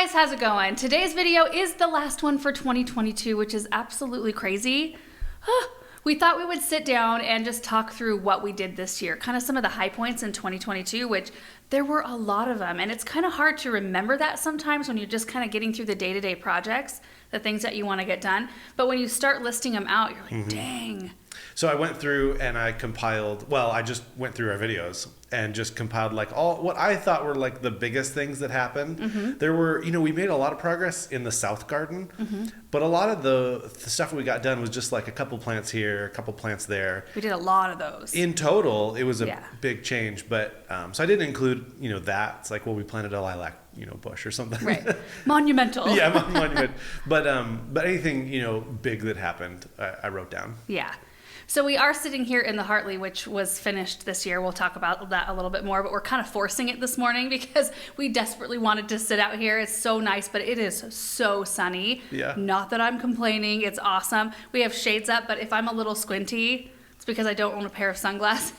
guys, how's it going? Today's video is the last one for 2022, which is absolutely crazy. We thought we would sit down and just talk through what we did this year, kind of some of the high points in 2022, which there were a lot of them. And it's kind of hard to remember that sometimes when you're just kind of getting through the day-to-day projects, the things that you want to get done. But when you start listing them out, you're like, dang. So I went through and I compiled, I just went through our videos and just compiled like all what I thought were like the biggest things that happened. There were, we made a lot of progress in the south garden, but a lot of the stuff we got done was just like a couple plants here, a couple plants there. We did a lot of those. In total, it was a big change, but so I didn't include, that. It's like, we planted a lilac, bush or something. Right. Monumental. Yeah, monument. But anything, big that happened, I wrote down. Yeah. So we are sitting here in the Hartley, which was finished this year. We'll talk about that a little bit more, but we're kind of forcing it this morning because we desperately wanted to sit out here. It's so nice, but it is so sunny. Yeah. Not that I'm complaining. It's awesome. We have shades up, but if I'm a little squinty, it's because I don't own a pair of sunglasses.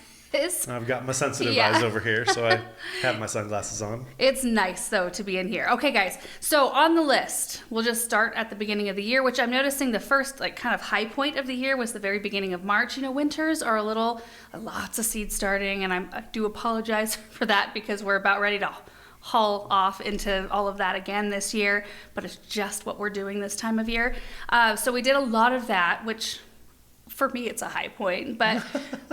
I've got my sensitive eyes over here, so I have my sunglasses on. It's nice, though, to be in here. Okay, guys, so on the list, we'll just start at the beginning of the year, which I'm noticing the first, kind of high point of the year was the very beginning of March. Winters are lots of seeds starting, and I do apologize for that because we're about ready to haul off into all of that again this year, but it's just what we're doing this time of year. So we did a lot of that, which for me, it's a high point, but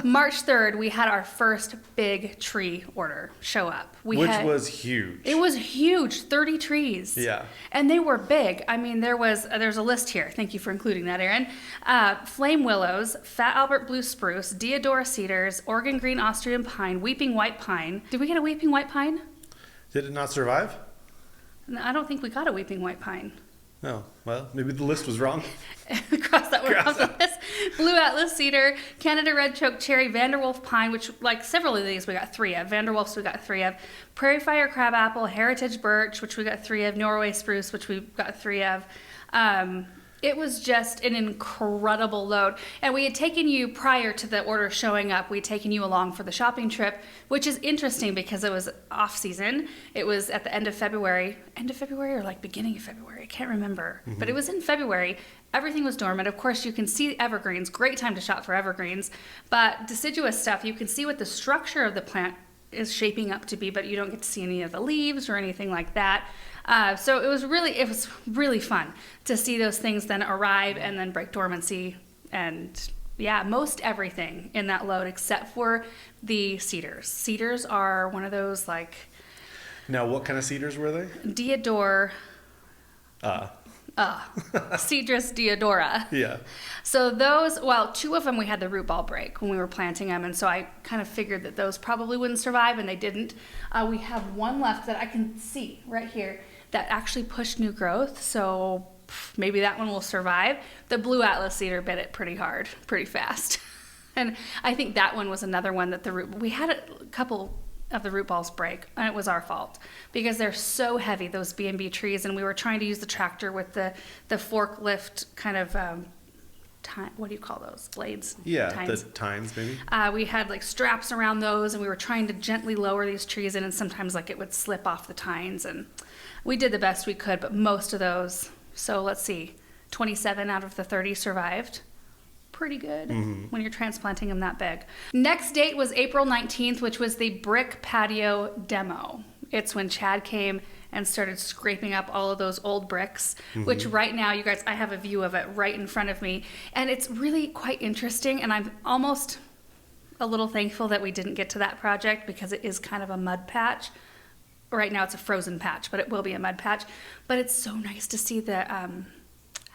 March 3rd, we had our first big tree order show up. Which was huge. It was huge, 30 trees. Yeah. And they were big. I mean, there's a list here. Thank you for including that, Aaron. Flame willows, Fat Albert blue spruce, Deodora cedars, Oregon green Austrian pine, weeping white pine. Did we get a weeping white pine? Did it not survive? No, I don't think we got a weeping white pine. No, well, maybe the list was wrong. Cross that one off the list. Blue Atlas cedar, Canada red choke cherry, Vanderwolf pine, which several of these we got 3 of. Vanderwolfs we got 3 of. Prairie fire crabapple, heritage birch, which we got 3 of. Norway spruce, which we got 3 of. It was just an incredible load. And we had taken you, prior to the order showing up, we had taken you along for the shopping trip, which is interesting because it was off season. It was at the end of February or beginning of February, I can't remember. But it was in February. Everything was dormant. Of course, you can see evergreens, great time to shop for evergreens. But deciduous stuff, you can see what the structure of the plant is shaping up to be, but you don't get to see any of the leaves or anything like that. So it was really fun to see those things then arrive and then break dormancy, and most everything in that load except for the cedars. Cedars are one of those Now, what kind of cedars were they? Deodora. Cedrus deodora. Yeah. So those, 2 of them we had the root ball break when we were planting them, and so I kind of figured that those probably wouldn't survive, and they didn't. We have one left that I can see right here that actually pushed new growth, so maybe that one will survive. The blue Atlas cedar bit it pretty hard, pretty fast. And I think that one was another one that we had a couple of the root balls break, and it was our fault because they're so heavy, those B&B trees, and we were trying to use the tractor with the forklift kind of what do you call those blades? Yeah, tines. The tines maybe. We had straps around those, and we were trying to gently lower these trees in, and sometimes it would slip off the tines, and we did the best we could, but most of those, so let's see, 27 out of the 30 survived. Pretty good when you're transplanting them that big. Next date was April 19th, which was the brick patio demo. It's when Chad came and started scraping up all of those old bricks, which right now, you guys, I have a view of it right in front of me, and it's really quite interesting, and I'm almost a little thankful that we didn't get to that project because it is kind of a mud patch. Right now it's a frozen patch, but it will be a mud patch. But it's so nice to see the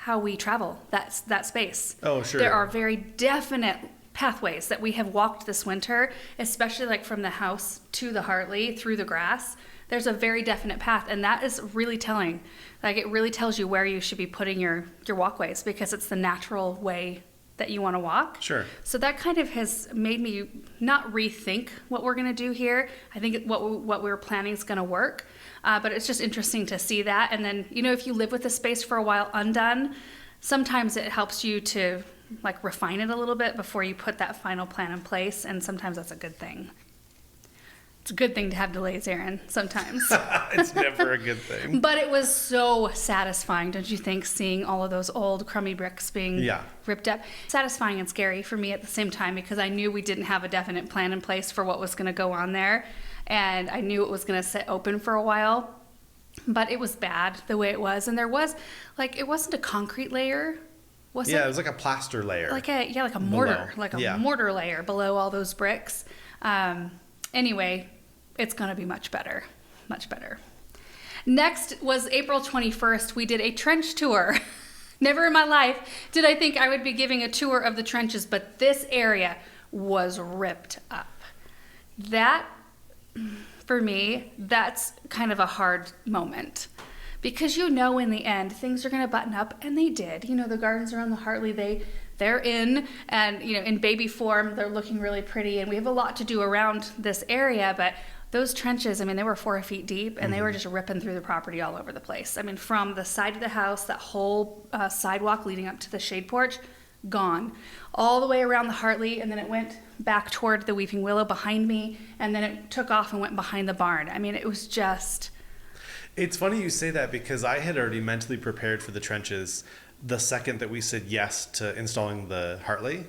how we travel that space. Oh, sure. There are very definite pathways that we have walked this winter, especially from the house to the Hartley through the grass. There's a very definite path, and that is really telling. It really tells you where you should be putting your walkways because it's the natural way that you want to walk. Sure. So that kind of has made me not rethink what we're going to do here. I think what we were planning is going to work. But it's just interesting to see that. And then, if you live with a space for a while undone, sometimes it helps you to refine it a little bit before you put that final plan in place. And sometimes that's a good thing. It's a good thing to have delays, Aaron, sometimes. It's never a good thing. But it was so satisfying, don't you think, seeing all of those old crummy bricks being ripped up? Satisfying and scary for me at the same time, because I knew we didn't have a definite plan in place for what was going to go on there. And I knew it was going to sit open for a while. But it was bad the way it was. And there was, like, it wasn't a concrete layer. Was it? Yeah, it was like a plaster layer. Like a mortar. Below. Like a mortar layer below all those bricks. Anyway, it's going to be much better. Much better. Next was April 21st. We did a trench tour. Never in my life did I think I would be giving a tour of the trenches, but this area was ripped up. That, for me, that's kind of a hard moment. Because in the end, things are going to button up, and they did. The gardens around the Hartley, they're in, and, in baby form, they're looking really pretty, and we have a lot to do around this area, but those trenches, they were 4 feet deep, and they were just ripping through the property all over the place. From the side of the house, that whole sidewalk leading up to the shade porch, gone. All the way around the Hartley, and then it went back toward the Weeping Willow behind me, and then it took off and went behind the barn. It was just... It's funny you say that, because I had already mentally prepared for the trenches the second that we said yes to installing the Hartley,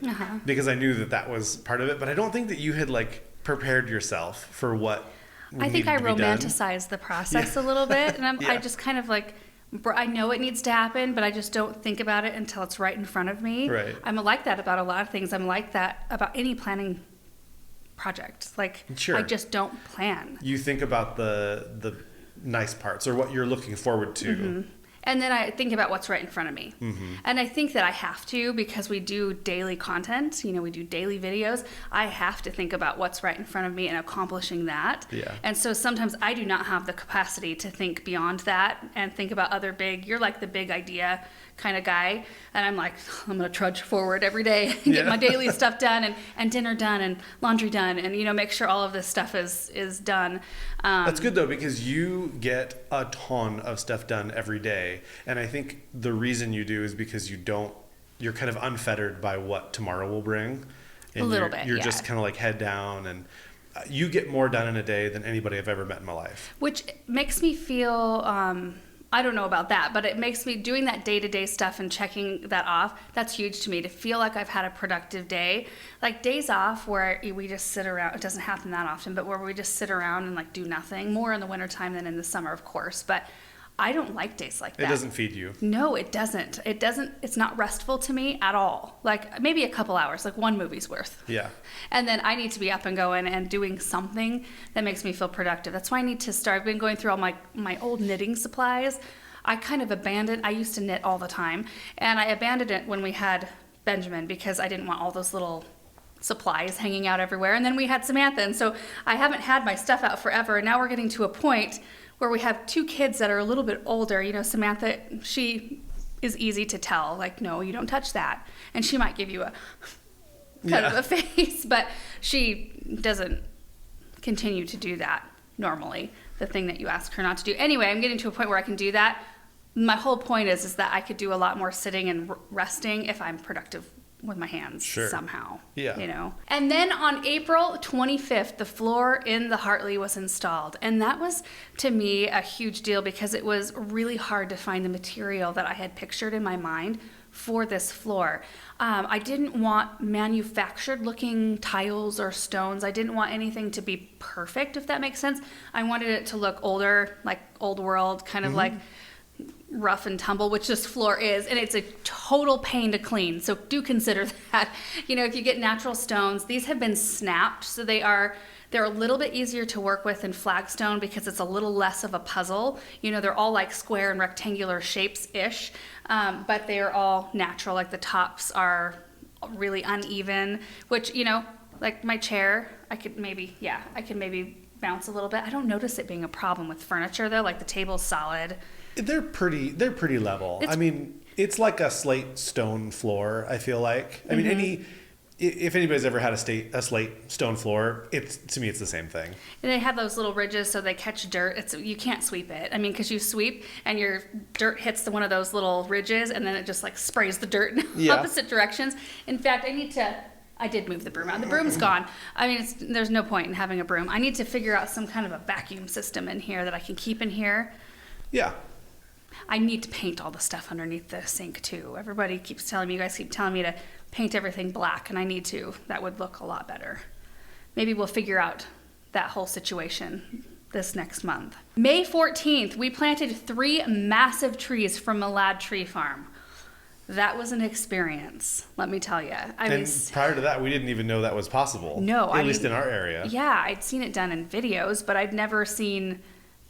because I knew that was part of it. But I don't think that you had prepared yourself for what I think I romanticized the process a little bit, and I just kind of I know it needs to happen, but I just don't think about it until it's right in front of me. Right. I'm like that about a lot of things. I'm like that about any planning project. Sure. I just don't plan. You think about the nice parts, or what you're looking forward to. And then I think about what's right in front of me. And I think that I have to, because we do daily content, we do daily videos. I have to think about what's right in front of me and accomplishing that. Yeah. And so sometimes I do not have the capacity to think beyond that and think about other you're like the big idea kind of guy. And I'm like, I'm going to trudge forward every day and get my daily stuff done, and dinner done, and laundry done, and, make sure all of this stuff is done. That's good, though, because you get a ton of stuff done every day. And I think the reason you do is because you're kind of unfettered by what tomorrow will bring. And a little bit, You're just kind of head down, and you get more done in a day than anybody I've ever met in my life. Which makes me feel, I don't know about that, but it makes me, doing that day-to-day stuff and checking that off, that's huge to me, to feel like I've had a productive day. Days off where we just sit around, it doesn't happen that often, but where we just sit around and do nothing, more in the wintertime than in the summer, of course, but I don't like days like that. It doesn't feed you. No, it doesn't. It's not restful to me at all. Maybe a couple hours, one movie's worth. Yeah. And then I need to be up and going and doing something that makes me feel productive. That's why I need to start. I've been going through all my old knitting supplies. I kind of abandoned, I used to knit all the time, and I abandoned it when we had Benjamin, because I didn't want all those little supplies hanging out everywhere. And then we had Samantha, and so I haven't had my stuff out forever, and now we're getting to a point where we have 2 kids that are a little bit older. Samantha, she is easy to tell, no, you don't touch that. And she might give you a kind of a face, but she doesn't continue to do that normally, the thing that you ask her not to do. Anyway, I'm getting to a point where I can do that. My whole point is that I could do a lot more sitting and resting if I'm productive with my hands somehow. Yeah. And then on April 25th, the floor in the Hartley was installed. And that was, to me, a huge deal, because it was really hard to find the material that I had pictured in my mind for this floor. I didn't want manufactured looking tiles or stones. I didn't want anything to be perfect, if that makes sense. I wanted it to look older, old world, kind of rough and tumble, which this floor is, and it's a total pain to clean. So do consider that. If you get natural stones, these have been snapped, so they're a little bit easier to work with than flagstone, because it's a little less of a puzzle. They're all square and rectangular shapes-ish, but they are all natural. The tops are really uneven, which, my chair, I could maybe bounce a little bit. I don't notice it being a problem with furniture, though. The table's solid. They're pretty level. It's like a slate stone floor, I feel like. If anybody's ever had a slate stone floor, to me it's the same thing. And they have those little ridges so they catch dirt. You can't sweep it. Because you sweep and your dirt hits one of those little ridges, and then it just sprays the dirt in opposite directions. In fact, I need to I did move the broom out. The broom's gone. I mean, there's no point in having a broom. I need to figure out some kind of a vacuum system in here that I can keep in here. Yeah. I need to paint all the stuff underneath the sink too. Everybody keeps telling me, you guys keep telling me to paint everything black, and I need to. That would look a lot better. Maybe we'll figure out that whole situation this next month. May 14th, we planted 3 massive trees from Malad Tree Farm. That was an experience, let me tell you. And prior to that, we didn't even know that was possible. No. At least in our area. Yeah, I'd seen it done in videos, but I'd never seen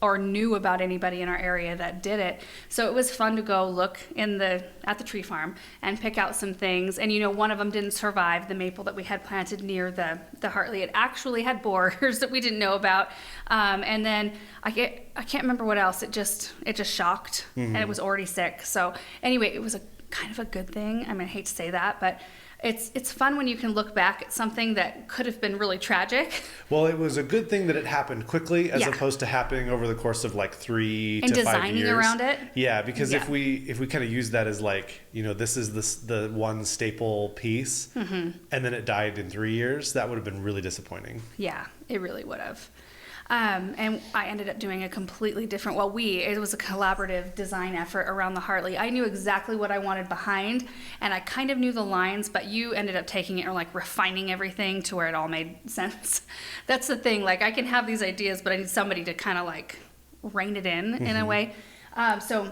or knew about anybody in our area that did it. So it was fun to go look at the tree farm and pick out some things. And one of them didn't survive, the maple that we had planted near the Hartley. It actually had borers that we didn't know about. And then I can't remember what else. It just shocked, and it was already sick. So anyway, it was a kind of a good thing. I mean, I hate to say that, but it's fun when you can look back at something that could have been really tragic. Well, it was a good thing that it happened quickly as opposed to happening over the course of like 3 to 5 years. And designing around it. Yeah, because if we kind of use that as like, this is the one staple piece, and then it died in 3 years, that would have been really disappointing. Yeah, it really would have. And I ended up doing a completely different, it was a collaborative design effort around the Hartley. I knew exactly what I wanted behind, and I kind of knew the lines, but you ended up taking it or like refining everything to where it all made sense. That's the thing, like I can have these ideas, but I need somebody to kind of like rein it in a way. So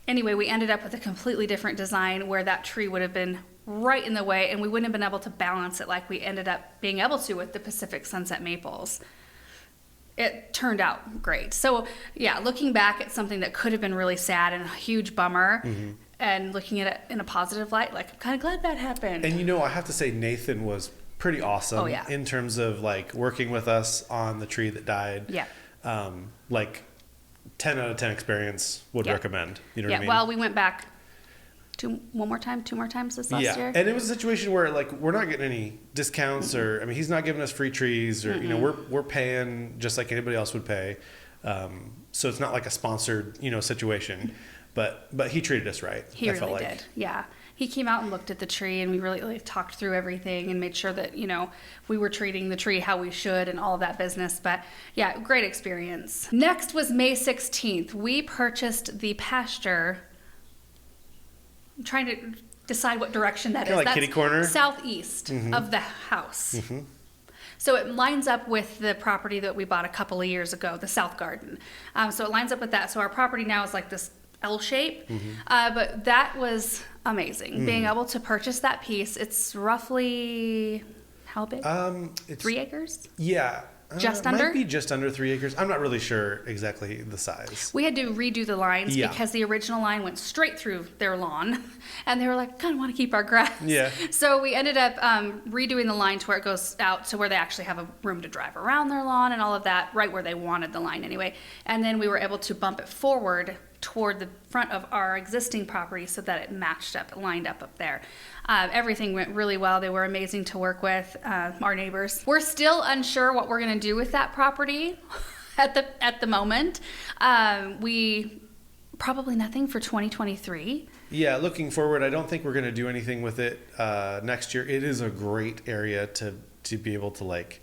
anyway, we ended up with a completely different design where that tree would have been right in the way, and we wouldn't have been able to balance it like we ended up being able to with the Pacific Sunset maples. It turned out great. So yeah, looking back at something that could have been really sad and a huge bummer, and looking at it in a positive light, like I'm kind of glad that happened. And I have to say Nathan was pretty awesome in terms of like working with us on the tree that died. Yeah. Like 10 out of 10 experience, would recommend. You know what I mean? Well, we went back two more times this last year. And it was a situation where like we're not getting any discounts or I mean he's not giving us free trees or we're paying just like anybody else would pay. So it's not like a sponsored situation, but he treated us right. He really did. Yeah. He came out and looked at the tree, and we really talked through everything and made sure that we were treating the tree how we should and all of that business. But yeah, great experience. Next was May 16th. We purchased the Pasture. I'm trying to decide what direction that is. Like that's kitty corner? Southeast of the house. So it lines up with the property that we bought a couple of years ago, the South Garden. So it lines up with that. So our property now is like this L shape. But that was amazing. Being able to purchase that piece. It's roughly, how big? It's 3 acres? Yeah. Just it under? Might be just under 3 acres. I'm not really sure exactly the size. We had to redo the lines because the original line went straight through their lawn, and they were like, kind of want to keep our grass. Yeah. So we ended up redoing the line to where it goes out to where they actually have a room to drive around their lawn and all of that, right where they wanted the line anyway. And then we were able to bump it forward toward the front of our existing property so that it matched up, lined up there. Everything went really well. They were amazing to work with, our neighbors. We're still unsure what we're going to do with that property at the moment. We probably nothing for 2023. Yeah, looking forward, I don't think we're going to do anything with it next year. It is a great area to be able to like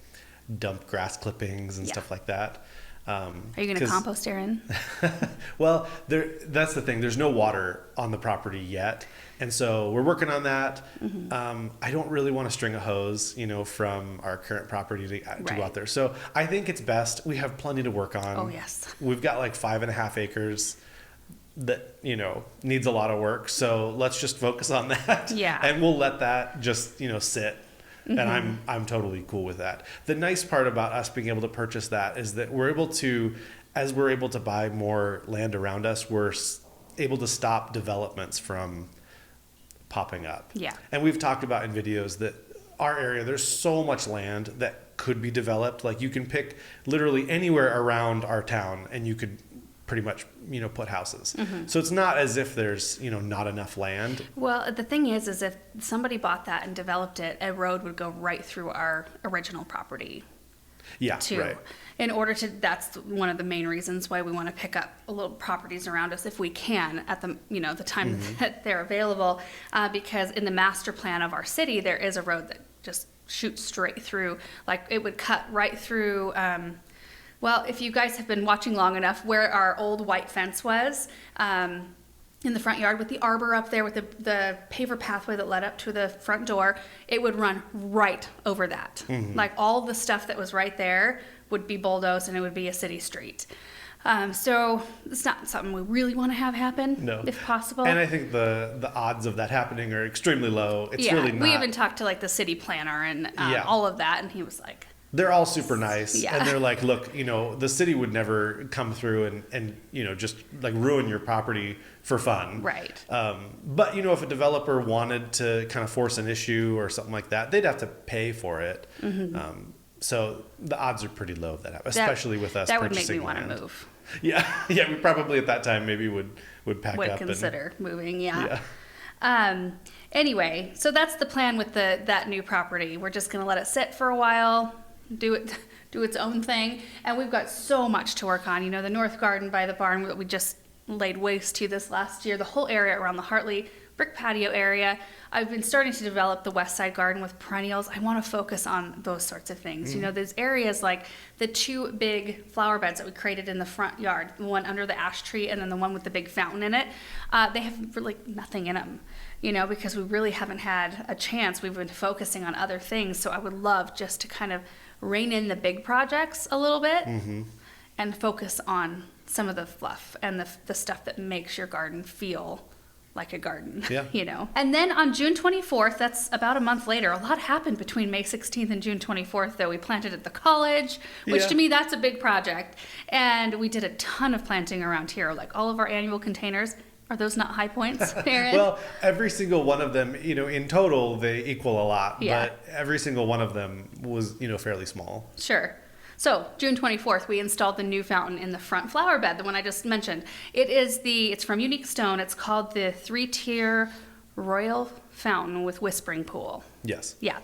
dump grass clippings and stuff like that. Are you going to compost, Aaron? Well, that's the thing. There's no water on the property yet. And so we're working on that. I don't really want to string a hose, from our current property to go out there. So I think it's best. We have plenty to work on. Oh, yes. We've got like 5.5 acres that, needs a lot of work. So let's just focus on that. Yeah. And we'll let that just, sit. And I'm totally cool with that. The nice part about us being able to purchase that is that as we're able to buy more land around us, we're able to stop developments from popping up. Yeah. And we've talked about in videos that our area, there's so much land that could be developed. Like you can pick literally anywhere around our town and you could pretty much, put houses. So it's not as if there's, not enough land. Well, the thing is if somebody bought that and developed it, a road would go right through our original property. Yeah, too. right. In order to, that's one of the main reasons why we want to pick up a little properties around us if we can at the, the time that they're available, because in the master plan of our city, there is a road that just shoot straight through. Like it would cut right through. Well, if you guys have been watching long enough, where our old white fence was, in the front yard with the arbor up there with the paver pathway that led up to the front door, it would run right over that. Like all the stuff that was right there would be bulldozed and it would be a city street. So it's not something we really want to have happen, if possible. And I think the odds of that happening are extremely low. It's really not. We even talked to like the city planner and all of that, and he was like, they're all super nice. Yeah. And they're like, look, the city would never come through and just like ruin your property for fun. Right. But, if a developer wanted to kind of force an issue or something like that, they'd have to pay for it. So the odds are pretty low of that happening, especially with us that would purchasing make me land. want to move. Yeah. We probably at that time maybe would pack up. Would consider moving, Anyway, so that's the plan with that new property. We're just going to let it sit for a while, do its own thing, and we've got so much to work on. The north garden by the barn that we just laid waste to this last year, the whole area around the Hartley brick patio area. I've been starting to develop the west side garden with perennials. I want to focus on those sorts of things. There's areas like the 2 big flower beds that we created in the front yard, the one under the ash tree and then the one with the big fountain in it. They have really nothing in them, because we really haven't had a chance. We've been focusing on other things. So I would love just to kind of rein in the big projects a little bit and focus on some of the fluff and the stuff that makes your garden feel like a garden, And then on June 24th, that's about a month later, a lot happened between May 16th and June 24th, though. We planted at the college, which to me, that's a big project. And we did a ton of planting around here, like all of our annual containers. Are those not high points, Aaron? Well, every single one of them, in total, they equal a lot. Yeah. But every single one of them was, fairly small. Sure. So June 24th, we installed the new fountain in the front flower bed, the one I just mentioned. It's from Unique Stone. It's called the 3-tier Royal Fountain with Whispering Pool. Yes. Yeah.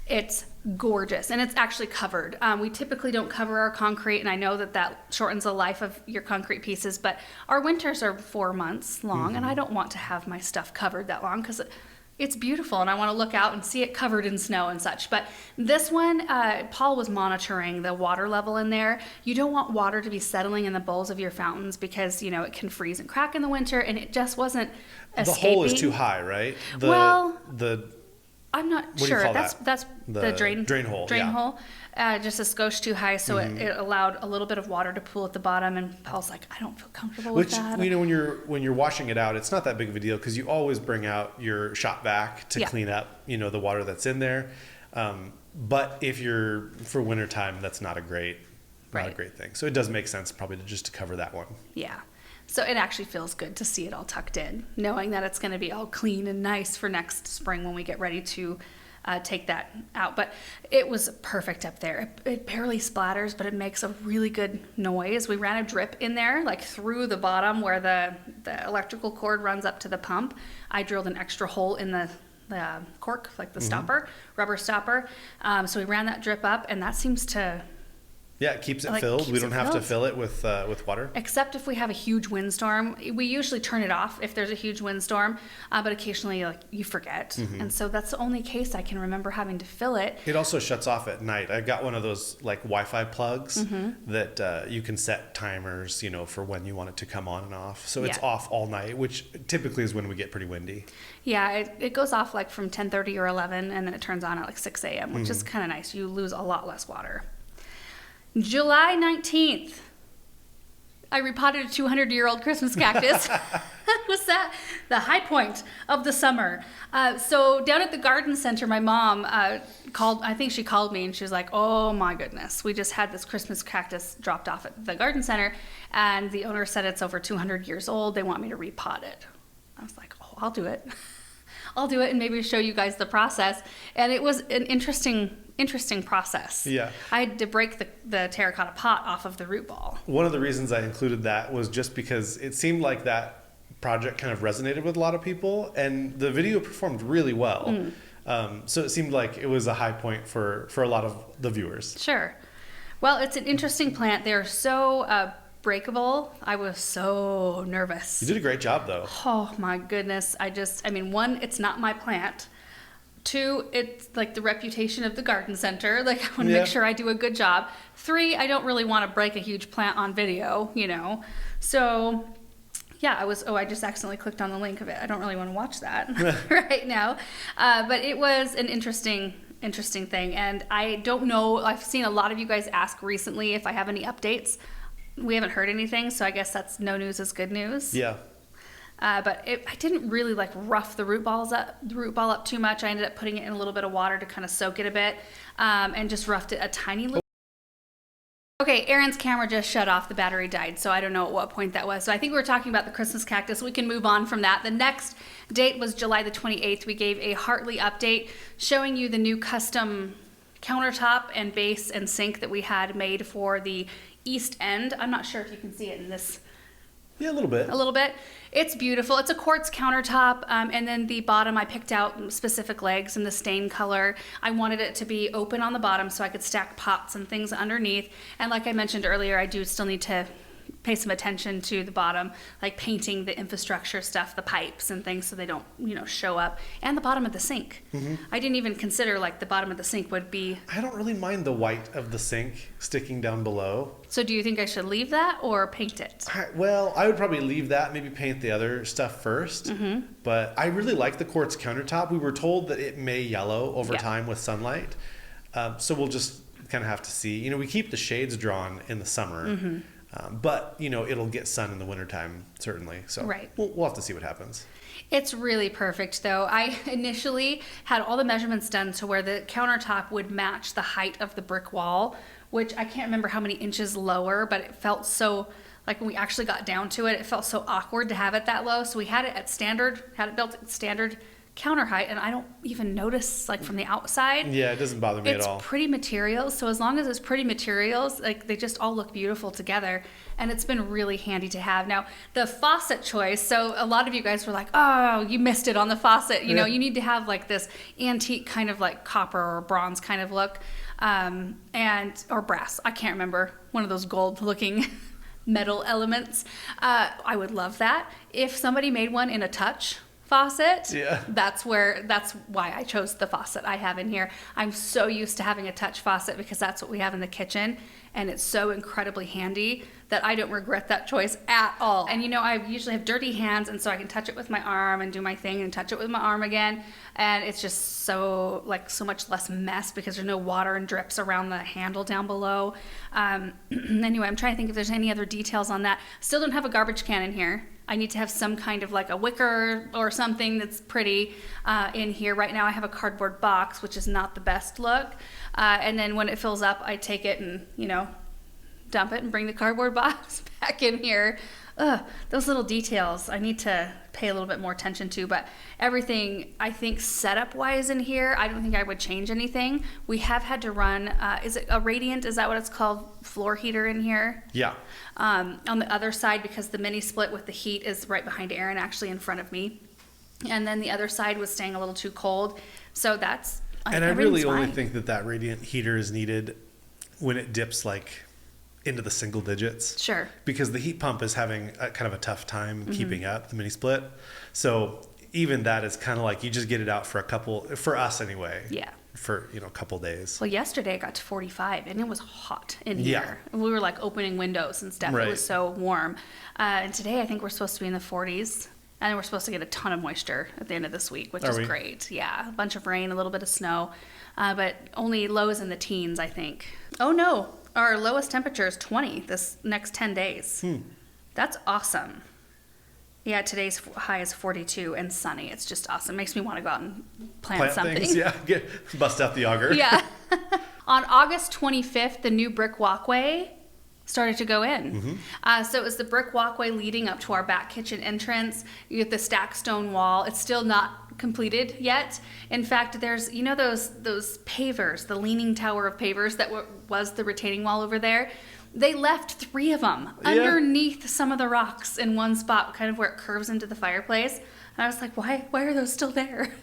It's gorgeous, and it's actually covered. We typically don't cover our concrete, and I know that shortens the life of your concrete pieces, but our winters are 4 months long, and I don't want to have my stuff covered that long because it's beautiful, and I want to look out and see it covered in snow and such. But this one, Paul was monitoring the water level in there. You don't want water to be settling in the bowls of your fountains because, it can freeze and crack in the winter, and it just wasn't escaping. The hole is too high, right? I'm not sure. That's the drain hole. Drain hole. Just a skosh too high, so it allowed a little bit of water to pool at the bottom. And Paul's like, I don't feel comfortable with that. When you're washing it out, it's not that big of a deal because you always bring out your shop vac to clean up, the water that's in there. But if you're for wintertime, that's not a great thing. So it does make sense probably to cover that one. Yeah. So it actually feels good to see it all tucked in, knowing that it's going to be all clean and nice for next spring when we get ready to take that out. But it was perfect up there. It barely splatters, but it makes a really good noise. We ran a drip in there, like through the bottom where the electrical cord runs up to the pump. I drilled an extra hole in the cork, like the stopper, rubber stopper. So we ran that drip up, and that seems to... Yeah, it keeps it filled. We don't have to fill it with water. Except if we have a huge windstorm. We usually turn it off if there's a huge windstorm, but occasionally you forget. And so that's the only case I can remember having to fill it. It also shuts off at night. I've got one of those Wi-Fi plugs that you can set timers, for when you want it to come on and off. So it's off all night, which typically is when we get pretty windy. Yeah, it goes off from 10:30 or 11, and then it turns on at 6 a.m., which is kind of nice. You lose a lot less water. July 19th, I repotted a 200-year-old Christmas cactus. Was that the high point of the summer? So down at the garden center, my mom called me, and she was like, oh my goodness, we just had this Christmas cactus dropped off at the garden center, and the owner said it's over 200 years old. They want me to repot it. I was like, oh, I'll do it. I'll do it and maybe show you guys the process. And it was an interesting process. Yeah. I had to break the terracotta pot off of the root ball. One of the reasons I included that was just because it seemed like that project kind of resonated with a lot of people, and the video performed really well. So it seemed like it was a high point for a lot of the viewers. Sure. Well, it's an interesting plant. They're so breakable. I was so nervous. You did a great job, though. Oh my goodness. One, it's not my plant. 2, it's like the reputation of the garden center. Like, I want to Yeah. make sure I do a good job. 3, I don't really want to break a huge plant on video, you know. So, yeah, I just accidentally clicked on the link of it. I don't really want to watch that right now. But it was an interesting thing. And I don't know, I've seen a lot of you guys ask recently if I have any updates. We haven't heard anything, so I guess that's no news is good news. Yeah. But I didn't really like rough the root ball up too much. I ended up putting it in a little bit of water to kind of soak it a bit, and just roughed it a tiny little. Okay, Aaron's camera just shut off. The battery died, so I don't know at what point that was. So I think we were talking about the Christmas cactus. We can move on from that. The next date was July the 28th. We gave a Hartley update showing you the new custom countertop and base and sink that we had made for the east end. I'm not sure if you can see it in this. Yeah, a little bit. A little bit. It's beautiful. It's a quartz countertop, and then the bottom I picked out specific legs in the stain color. I wanted it to be open on the bottom so I could stack pots and things underneath. And like I mentioned earlier, I do still need to pay some attention to the bottom, like painting the infrastructure stuff, the pipes and things so they don't, show up. And the bottom of the sink. Mm-hmm. I didn't even consider like the bottom of the sink would be... I don't really mind the white of the sink sticking down below. So do you think I should leave that or paint it? Well, I would probably leave that, maybe paint the other stuff first. Mm-hmm. But I really like the quartz countertop. We were told that it may yellow over time with sunlight. So we'll just kind of have to see. We keep the shades drawn in the summer. Mm-hmm. But, it'll get sun in the wintertime, certainly. So we'll have to see what happens. It's really perfect, though. I initially had all the measurements done to where the countertop would match the height of the brick wall, which I can't remember how many inches lower, but it felt so, like when we actually got down to it, it felt so awkward to have it that low. So we had it built at standard counter height, and I don't even notice like from the outside. Yeah, it doesn't bother me at all. It's pretty materials, so as long as it's pretty materials, like they just all look beautiful together, and it's been really handy to have. Now, the faucet choice, so a lot of you guys were like, oh, you missed it on the faucet. You need to have like this antique kind of like copper or bronze kind of look, or brass. I can't remember, one of those gold looking metal elements. I would love that. If somebody made one in a touch faucet, that's why I chose the faucet I have in here. I'm so used to having a touch faucet because that's what we have in the kitchen, and it's so incredibly handy that I don't regret that choice at all. And I usually have dirty hands, and so I can touch it with my arm and do my thing and touch it with my arm again, and it's just so much less mess because there's no water and drips around the handle down below. Anyway, I'm trying to think if there's any other details on that. Still don't have a garbage can in here. I need to have some kind of like a wicker or something that's pretty in here. Right now I have a cardboard box, which is not the best look. And then when it fills up, I take it and, dump it and bring the cardboard box back in here. Those little details I need to pay a little bit more attention to, but everything I think setup wise in here, I don't think I would change anything. We have had to run, is it a radiant? Is that what it's called? Floor heater in here? Yeah. On the other side, because the mini split with the heat is right behind Aaron, actually in front of me. And then the other side was staying a little too cold. So that's, and I really only think that radiant heater is needed when it dips into the single digits. Sure. Because the heat pump is having kind of a tough time keeping up, the mini split. So even that is kind of like you just get it out for us anyway. Yeah. For, a couple days. Well, yesterday it got to 45 and it was hot in here. Yeah. We were opening windows and stuff. Right. It was so warm. And today I think we're supposed to be in the 40s. And we're supposed to get a ton of moisture at the end of this week, which is great. Yeah. A bunch of rain, a little bit of snow. But only lows in the teens, I think. Oh, no. Our lowest temperature is 20 this next 10 days. That's awesome. Yeah, today's high is 42 and sunny. It's just awesome. Makes me want to go out and plant something. Things, yeah. Bust out the auger. Yeah. On August 25th, the new Brick Walkway started to go in. So it was the Brick Walkway leading up to our back kitchen entrance. You get the stacked stone wall. It's still not completed yet. In fact, there's, those pavers, the leaning tower of pavers that was the retaining wall over there. They left 3 of them underneath some of the rocks in one spot, kind of where it curves into the fireplace. And I was like, why are those still there?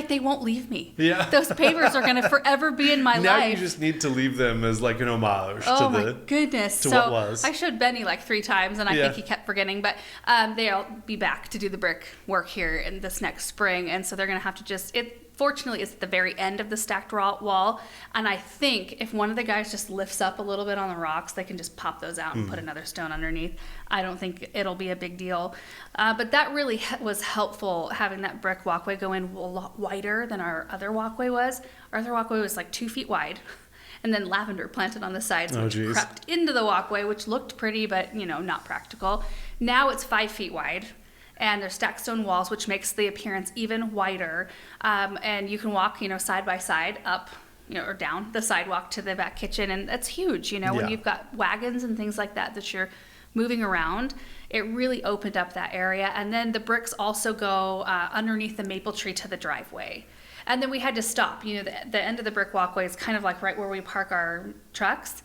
They won't leave me. Yeah. Those pavers are going to forever be in my life. Now you just need to leave them as an homage to my goodness. To what was. I showed Benny 3 times, and I think he kept forgetting. But they'll be back to do the brick work here in this next spring. And so they're going to have to fortunately it's at the very end of the stacked wall. And I think if one of the guys just lifts up a little bit on the rocks, they can just pop those out and put another stone underneath. I don't think it'll be a big deal. But that really was helpful, having that brick walkway go in a lot wider than our other walkway was. Our other walkway was like 2 feet wide. And then lavender planted on the sides, which crept into the walkway, which looked pretty, but, you know, not practical. Now it's 5 feet wide, and there's stacked stone walls, which makes the appearance even wider. And you can walk, you know, side by side up, you know, or down the sidewalk to the back kitchen, and that's huge, you know, when you've got wagons and things like that you're moving around. It really opened up that area. And then the bricks also go underneath the maple tree to the driveway. And then we had to stop. You know, the end of the brick walkway is kind of like right where we park our trucks.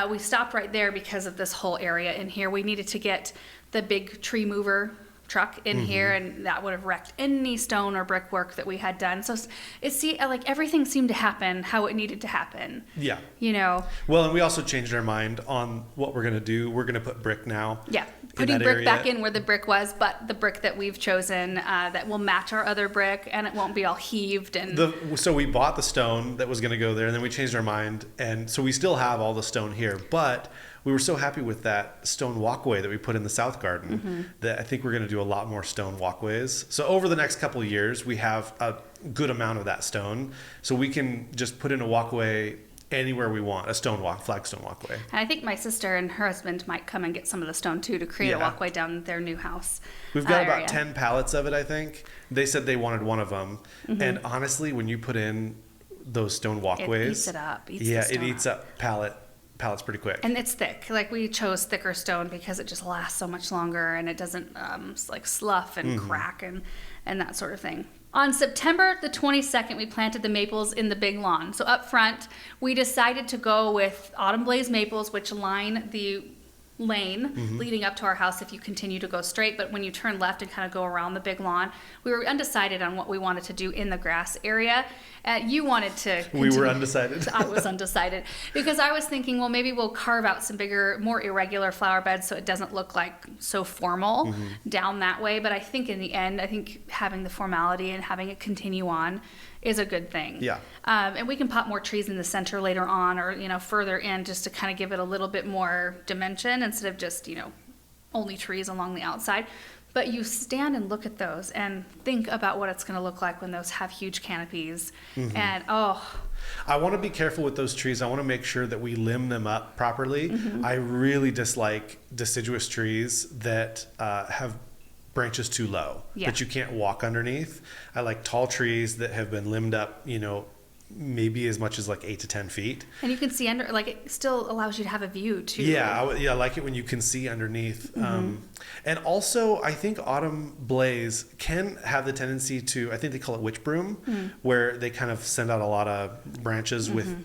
We stopped right there because of this whole area in here. We needed to get the big tree mover truck in here, and that would have wrecked any stone or brickwork that we had done. So like everything seemed to happen how it needed to happen. Yeah. You know. Well, and we also changed our mind on what we're going to do. We're going to put brick now. Yeah. Putting brick back in where the brick was, but the brick that we've chosen that will match our other brick, and it won't be all heaved. And so we bought the stone that was going to go there, and then we changed our mind, and so we still have all the stone here, but we were so happy with that stone walkway that we put in the south garden that I think we're going to do a lot more stone walkways. So over the next couple of years, we have a good amount of that stone, so we can just put in a walkway anywhere we want, a flagstone walkway. And I think my sister and her husband might come and get some of the stone too to create a walkway down their new house. We've got about 10 pallets of it, I think. They said they wanted one of them. And honestly, when you put in those stone walkways, it eats it up. It eats up pallets pretty quick. And it's thick. Like, we chose thicker stone because it just lasts so much longer, and it doesn't like slough and crack and that sort of thing. On September the 22nd, we planted the maples in the big lawn. So up front, we decided to go with autumn blaze maples, which line the lane leading up to our house if you continue to go straight, but when you turn left and kind of go around the big lawn, we were undecided on what we wanted to do in the grass area. You wanted to continue. We were undecided. I was undecided because I was thinking, well, maybe we'll carve out some bigger, more irregular flower beds so it doesn't look like so formal down that way. But I think in the end, I think having the formality and having it continue on is a good thing. Yeah. And we can pop more trees in the center later on, or, you know, further in, just to kind of give it a little bit more dimension instead of just, you know, only trees along the outside. But you stand and look at those and think about what it's going to look like when those have huge canopies. And I want to be careful with those trees. I want to make sure that we limb them up properly. I really dislike deciduous trees that have branches too low that you can't walk underneath. I like tall trees that have been limbed up, you know, maybe as much as like 8 to 10 feet. And you can see under, like, it still allows you to have a view too. Yeah, I like it when you can see underneath. And also, I think autumn blaze can have the tendency to, I think they call it witch broom, where they kind of send out a lot of branches with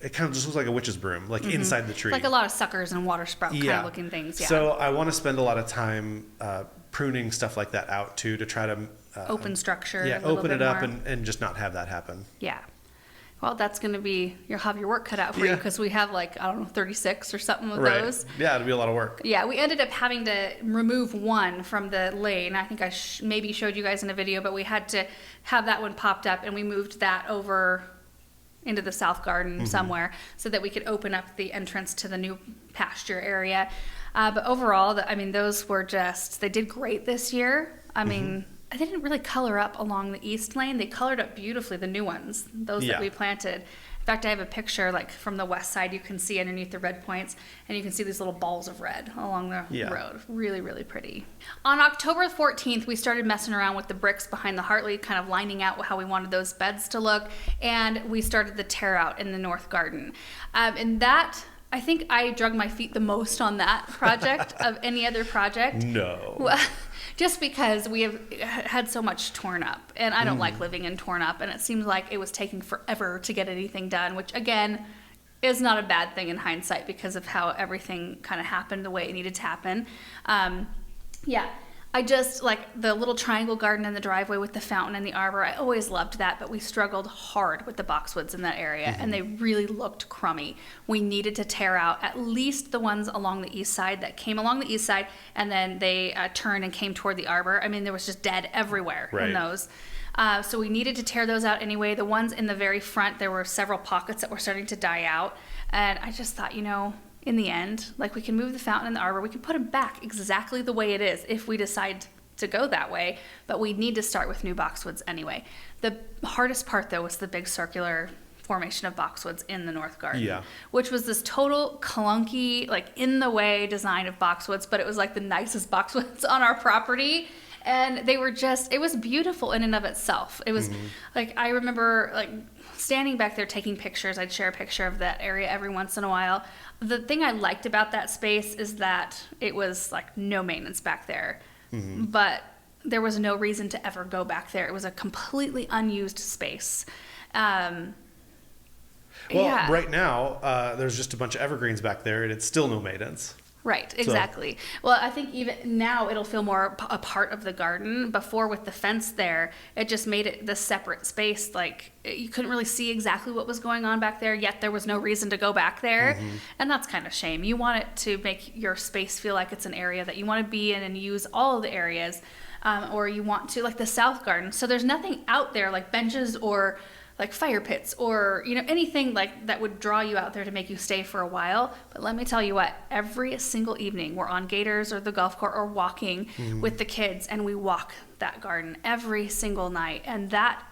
it kind of just looks like a witch's broom, like inside the tree. Like a lot of suckers and water sprout kind of looking things. Yeah. So I want to spend a lot of time pruning stuff like that out too, to try to open structure. Yeah, open it up and just not have that happen. Yeah. Well, that's going to be, you'll have your work cut out for you, because we have like, I don't know, 36 or something of those. Yeah, it'll be a lot of work. Yeah, we ended up having to remove one from the lane. I think I maybe showed you guys in a video, but we had to have that one popped up, and we moved that over into the south garden somewhere so that we could open up the entrance to the new pasture area. But overall, I mean, those were just, they did great this year. I mean, they didn't really color up along the east lane. They colored up beautifully, the new ones, those that we planted. In fact, I have a picture like from the west side. You can see underneath the red points, and you can see these little balls of red along the road. Really, really pretty. On October 14th, we started messing around with the bricks behind the Hartley, kind of lining out how we wanted those beds to look, and we started the tear out in the north garden. And that, I think I drug my feet the most on that project of any other project. No. Well, just because we have had so much torn up, and I don't like living in torn up, and it seems like it was taking forever to get anything done, which again is not a bad thing in hindsight because of how everything kind of happened the way it needed to happen. I just like the little triangle garden in the driveway with the fountain and the arbor. I always loved that, but we struggled hard with the boxwoods in that area, and they really looked crummy. We needed to tear out at least the ones along the east side that came along the east side, and then they turned and came toward the arbor. I mean, there was just dead everywhere in those. So we needed to tear those out anyway. The ones in the very front, there were several pockets that were starting to die out, and I just thought, in the end, like, we can move the fountain and the arbor, we can put them back exactly the way it is if we decide to go that way, but we need to start with new boxwoods anyway. The hardest part, though, was the big circular formation of boxwoods in the north garden, which was this total clunky, like, in the way design of boxwoods, but it was like the nicest boxwoods on our property. And they were just, it was beautiful in and of itself. It was like, I remember like standing back there taking pictures. I'd share a picture of that area every once in a while. The thing I liked about that space is that it was like no maintenance back there, but there was no reason to ever go back there. It was a completely unused space. Right now, there's just a bunch of evergreens back there, and it's still no maintenance. Right, exactly. So, well, I think even now it'll feel more a part of the garden. Before, with the fence there, it just made it this separate space. Like, you couldn't really see exactly what was going on back there, yet there was no reason to go back there. And that's kind of a shame. You want it to make your space feel like it's an area that you want to be in and use all of the areas. Or you want to, like the south garden. So there's nothing out there like benches or like fire pits or, anything like that would draw you out there to make you stay for a while. But let me tell you what, every single evening we're on Gators or the golf court or walking with the kids, and we walk that garden every single night. And that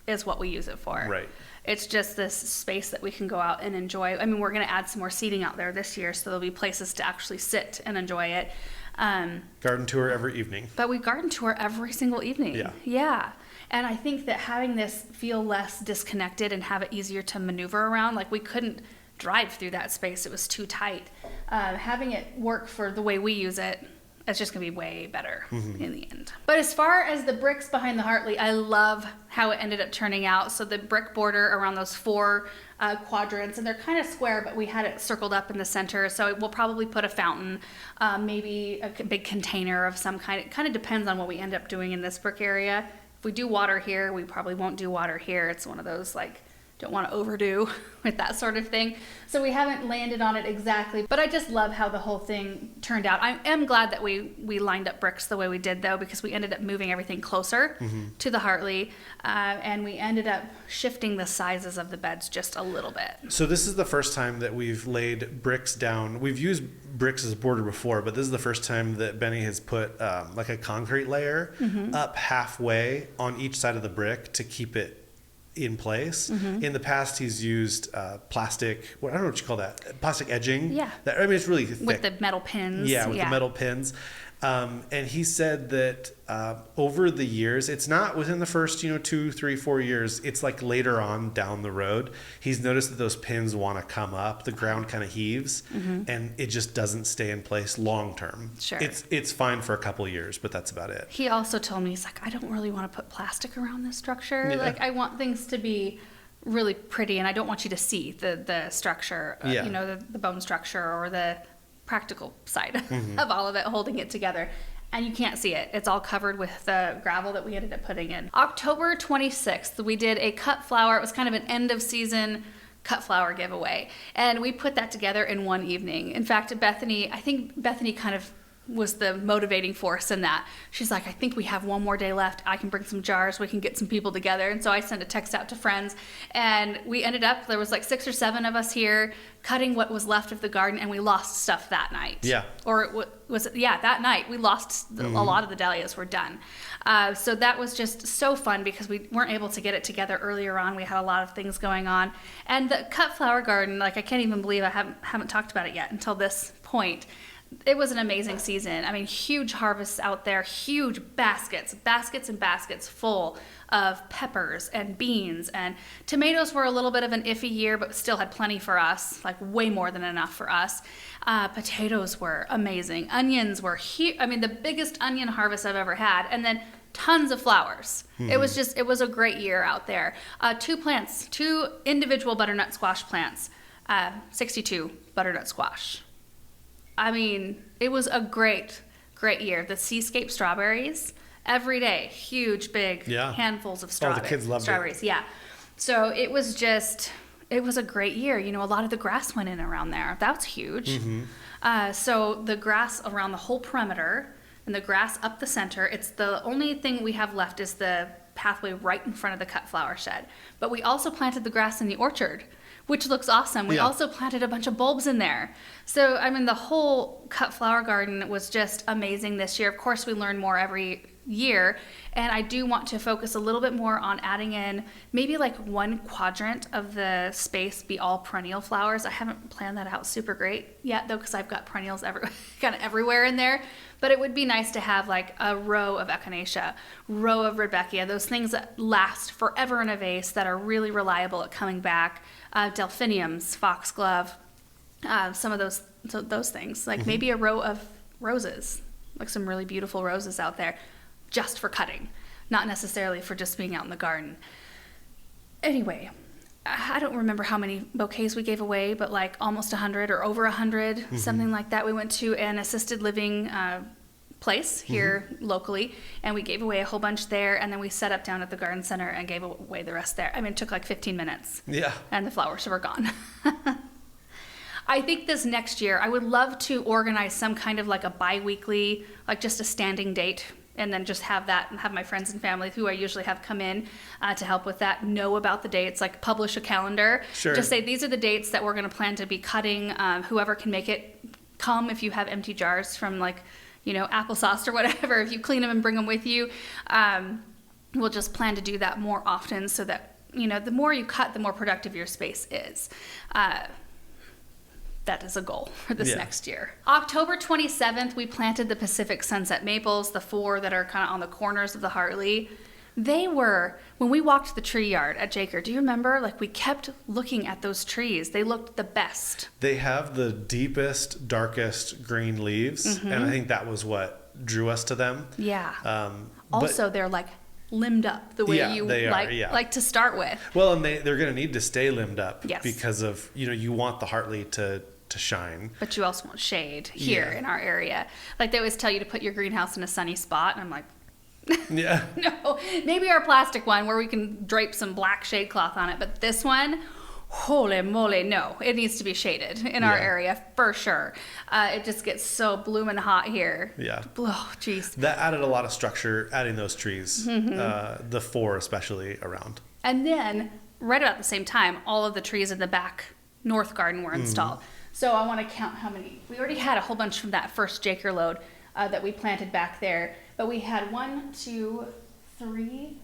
is what we use it for. Right. It's just this space that we can go out and enjoy. I mean, we're going to add some more seating out there this year, so there'll be places to actually sit and enjoy it. Garden tour every evening. But we garden tour every single evening. Yeah. And I think that having this feel less disconnected and have it easier to maneuver around, like we couldn't drive through that space. It was too tight. Having it work for the way we use it, it's just going to be way better in the end. But as far as the bricks behind the Hartley, I love how it ended up turning out. So the brick border around those 4 quadrants, and they're kind of square, but we had it circled up in the center. So we'll probably put a fountain, maybe a big container of some kind. It kind of depends on what we end up doing in this brick area. If we do water here, we probably won't do water here. It's one of those, like, don't want to overdo with that sort of thing. So we haven't landed on it exactly, but I just love how the whole thing turned out. I am glad that we lined up bricks the way we did, though, because we ended up moving everything closer to the Hartley, and we ended up shifting the sizes of the beds just a little bit. So this is the first time that we've laid bricks down. We've used bricks as a border before, but this is the first time that Benny has put like a concrete layer up halfway on each side of the brick to keep it in place. In the past, he's used plastic, I don't know what you call that, plastic edging. Yeah. It's really thick. With the metal pins. Yeah, with the metal pins. And he said that over the years, it's not within the first 2, 3, 4 years, it's like later on down the road, he's noticed that those pins want to come up, the ground kind of heaves, and it just doesn't stay in place long term. Sure. It's fine for a couple of years, but that's about it. He also told me, he's like, I don't really want to put plastic around this structure. Like, I want things to be really pretty, and I don't want you to see the structure, the bone structure or the practical side of all of it, holding it together. And you can't see it. It's all covered with the gravel that we ended up putting in. October 26th, we did a cut flower. It was kind of an end of season cut flower giveaway. And we put that together in one evening. In fact, I think Bethany kind of was the motivating force in that. She's like, I think we have one more day left. I can bring some jars. We can get some people together. And so I sent a text out to friends, and we ended up, there was like 6 or 7 of us here cutting what was left of the garden, and we lost stuff that night. Yeah. Or that night we lost a lot of the dahlias were done. So that was just so fun because we weren't able to get it together earlier on. We had a lot of things going on. And the cut flower garden, like, I can't even believe I haven't talked about it yet until this point. It was an amazing season. I mean, huge harvests out there, huge baskets and baskets full of peppers and beans, and tomatoes were a little bit of an iffy year, but still had plenty for us, like way more than enough for us. Potatoes were amazing. Onions were huge. I mean, the biggest onion harvest I've ever had. And then tons of flowers. It was a great year out there. 2 individual butternut squash plants, 62 butternut squash. I mean, it was a great great year. The seascape strawberries, every day, huge, big handfuls of Oh, the kids loved strawberries. Yeah. So it was a great year. You know, a lot of the grass went in around there. That's huge. So the grass around the whole perimeter and the grass up the center, it's the only thing we have left is the pathway right in front of the cut flower shed. But we also planted the grass in the orchard, which looks awesome. We also planted a bunch of bulbs in there. So, I mean, the whole cut flower garden was just amazing this year. Of course, we learn more every year, and I do want to focus a little bit more on adding in maybe like one quadrant of the space be all perennial flowers. I haven't planned that out super great yet though, because I've got perennials kind of everywhere in there, but it would be nice to have like a row of echinacea, row of rudbeckia, those things that last forever in a vase that are really reliable at coming back, delphiniums, foxglove, some of those things, like maybe a row of roses, like some really beautiful roses out there, just for cutting, not necessarily for just being out in the garden. Anyway, I don't remember how many bouquets we gave away, but like almost 100 or over 100, something like that. We went to an assisted living place here locally, and we gave away a whole bunch there, and then we set up down at the garden center and gave away the rest there. I mean, it took like 15 minutes. Yeah. And the flowers were gone. I think this next year, I would love to organize some kind of like a bi-weekly, like just a standing date, and then just have that and have my friends and family who I usually have come in to help with that know about the dates, like publish a calendar. Sure. Just say these are the dates that we're going to plan to be cutting. Whoever can make it, come if you have empty jars from like, you know, applesauce or whatever. If you clean them and bring them with you, we'll just plan to do that more often so that, you know, the more you cut, the more productive your space is. That is a goal for this next year. October 27th, we planted the Pacific Sunset Maples, the 4 that are kind of on the corners of the Hartley. They were, when we walked the tree yard at Jaker, do you remember? Like, we kept looking at those trees. They looked the best. They have the deepest, darkest green leaves, and I think that was what drew us to them. Yeah. Also, they're like limbed up the way you like to start with. Well, and they're going to need to stay limbed up because of, you know, you want the Hartley to shine. But you also want shade here in our area. Like they always tell you to put your greenhouse in a sunny spot, and I'm like, no, maybe our plastic one where we can drape some black shade cloth on it, but this one, holy moly, no, it needs to be shaded in our area for sure. It just gets so blooming hot here. Yeah. Oh, geez. That added a lot of structure, adding those trees, the 4 especially around. And then right about the same time, all of the trees in the back north garden were installed. So I want to count how many. We already had a whole bunch from that first Jaker load that we planted back there. But we had 1, 2, 3,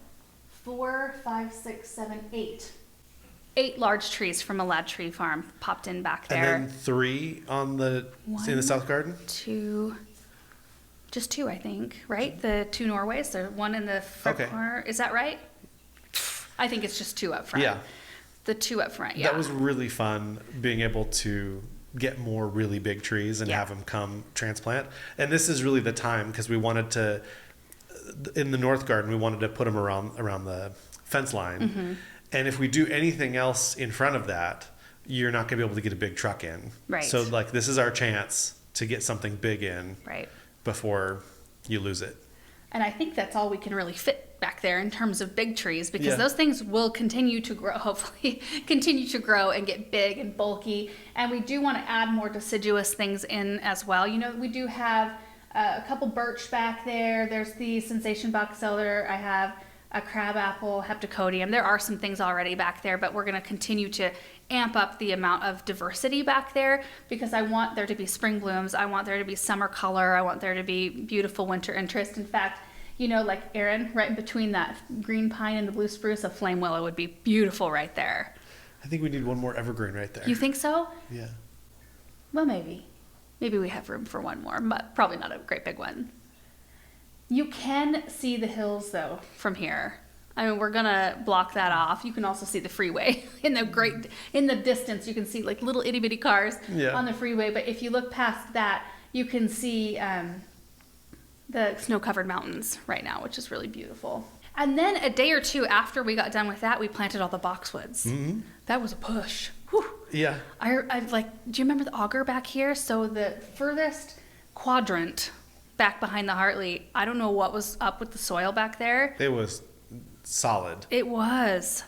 4, 5, 6, 7, 8. 8 large trees from a Lad Tree Farm popped in back there. And then 3 in the south garden? 2, just 2, I think, right? The 2 Norways. There's 1 in the front corner. Is that right? I think it's just 2 up front. Yeah. The 2 up front, That was really fun, being able to get more really big trees and have them come transplant. And this is really the time, because we wanted to, in the north garden, we wanted to put them around the fence line. And if we do anything else in front of that, you're not going to be able to get a big truck in. Right. So like this is our chance to get something big in before you lose it. And I think that's all we can really fit back there in terms of big trees, because those things will continue to grow, hopefully continue to grow and get big and bulky. And we do want to add more deciduous things in as well. You know, we do have a couple birch back there. There's the Sensation Box Elder. I have a crabapple, heptacodium. There are some things already back there, but we're going to continue to amp up the amount of diversity back there, because I want there to be spring blooms. I want there to be summer color. I want there to be beautiful winter interest. In fact, you know, like Aaron, right in between that green pine and the blue spruce, a flame willow would be beautiful right there. I think we need one more evergreen right there. You think so? Yeah. Well, maybe. Maybe we have room for one more, but probably not a great big one. You can see the hills, though, from here. I mean, we're going to block that off. You can also see the freeway. In the distance, you can see like little itty-bitty cars on the freeway. But if you look past that, you can see the snow-covered mountains right now, which is really beautiful. And then a day or 2 after we got done with that, we planted all the boxwoods. That was a push. Whew. Yeah. I like, do you remember the auger back here? So the furthest quadrant back behind the Hartley. I don't know what was up with the soil back there. It was solid. It was.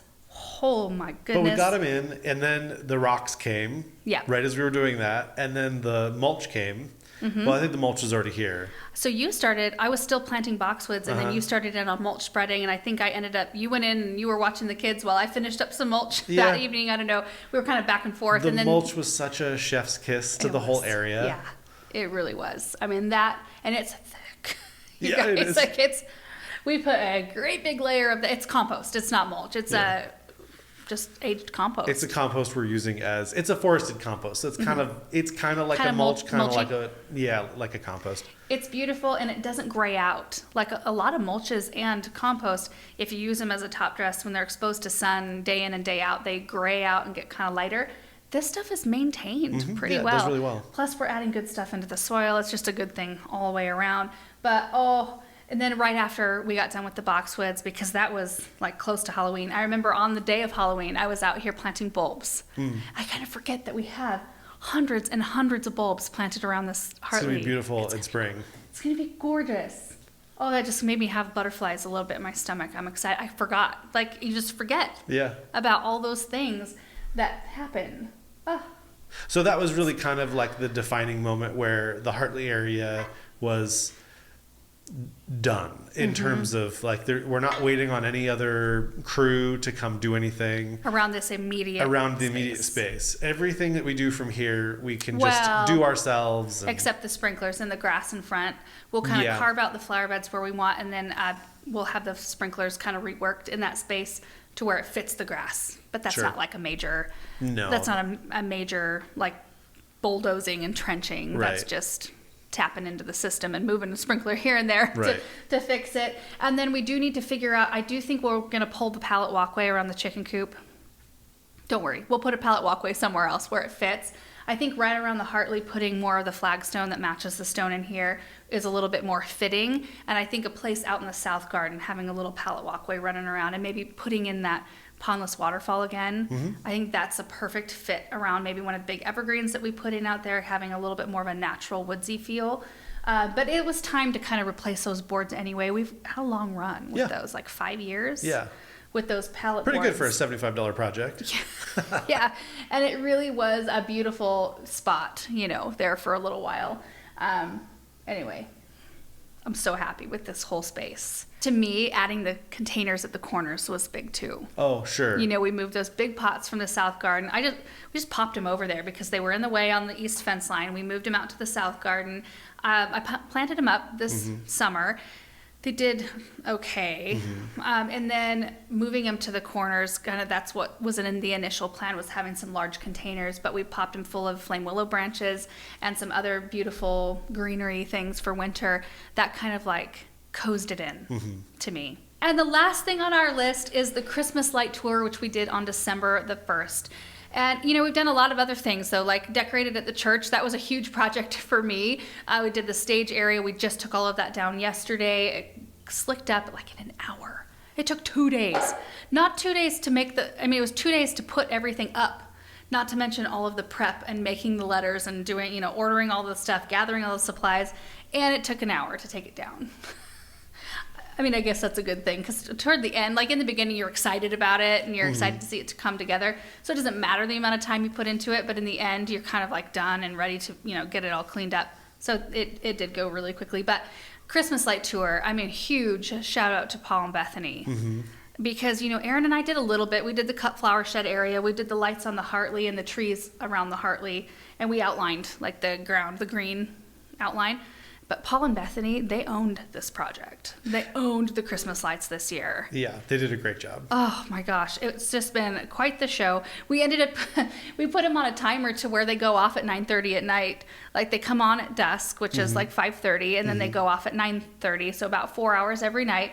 Oh my goodness. But we got them in, and then the rocks came. Yeah. Right as we were doing that, and then the mulch came. Mm-hmm. Well, I think the mulch was already here. So I was still planting boxwoods, and then you started in on mulch spreading, and I think you went in and you were watching the kids while I finished up some mulch that evening. I don't know. We were kind of back and forth. The mulch was such a chef's kiss to the whole area. Yeah, it really was. I mean, and it's thick. Yeah, it is. We put a great big layer of it's compost. It's not mulch. It's just aged compost. It's a compost we're using it's a forested compost. So it's kind of like a mulch, kind of like a compost. It's beautiful, and it doesn't gray out. Like a lot of mulches and compost, if you use them as a top dress when they're exposed to sun day in and day out, they gray out and get kind of lighter. This stuff is maintained pretty well. It does really well. Plus, we're adding good stuff into the soil. It's just a good thing all the way around. But and then right after we got done with the boxwoods, because that was like close to Halloween, I remember on the day of Halloween, I was out here planting bulbs. I kind of forget that we have hundreds and hundreds of bulbs planted around this Hartley. It's going to be beautiful in spring. It's going to be gorgeous. Oh, that just made me have butterflies a little bit in my stomach. I'm excited. I forgot. Like, you just forget about all those things that happen. Oh. So that was really kind of like the defining moment where the Hartley area was done in terms of like we're not waiting on any other crew to come do anything around the immediate space. Everything that we do from here we can just do ourselves, except the sprinklers and the grass in front. We'll kind of carve out the flower beds where we want, and then we'll have the sprinklers kind of reworked in that space to where it fits the grass. But that's not like a major that's not a major like bulldozing and trenching. That's just tapping into the system and moving the sprinkler here and there to fix it. And then we do need to figure out, I do think we're going to pull the pallet walkway around the chicken coop. Don't worry, we'll put a pallet walkway somewhere else where it fits. I think right around the Hartley, putting more of the flagstone that matches the stone in here is a little bit more fitting. And I think a place out in the south garden, having a little pallet walkway running around and maybe putting in that pondless waterfall again. I think that's a perfect fit around maybe one of the big evergreens that we put in out there, having a little bit more of a natural woodsy feel. But it was time to kind of replace those boards anyway. We've had a long run with those, like 5 years. Yeah. With those pallet boards. Pretty good for a $75 project. Yeah. And it really was a beautiful spot, there for a little while. Anyway, I'm so happy with this whole space. To me, adding the containers at the corners was big too. Oh, sure. We moved those big pots from the south garden. We just popped them over there because they were in the way on the east fence line. We moved them out to the south garden. I planted them up this summer. They did okay. And then moving them to the corners, that's what was in the initial plan, was having some large containers, but we popped them full of flame willow branches and some other beautiful greenery things for winter. That kind of like cozied it in to me. And the last thing on our list is the Christmas light tour, which we did on December the 1st. And, we've done a lot of other things. So, like, decorated at the church, that was a huge project for me. We did the stage area. We just took all of that down yesterday. It slicked up like in an hour. It took 2 days. Not 2 days to make it was 2 days to put everything up. Not to mention all of the prep and making the letters and doing, ordering all the stuff, gathering all the supplies. And it took an hour to take it down. I guess that's a good thing, because toward the end, like in the beginning, you're excited about it and you're excited to see it to come together. So it doesn't matter the amount of time you put into it, but in the end, you're kind of like done and ready to, get it all cleaned up. So it did go really quickly. But Christmas light tour, huge shout out to Paul and Bethany. Because, Aaron and I did a little bit. We did the cut flower shed area. We did the lights on the Hartley and the trees around the Hartley. And we outlined like the green outline. But Paul and Bethany, they owned this project. They owned the Christmas lights this year. Yeah, they did a great job. Oh my gosh, it's just been quite the show. We we put them on a timer to where they go off at 9:30 at night. Like they come on at dusk, which is like 5:30, and then they go off at 9:30, so about 4 hours every night.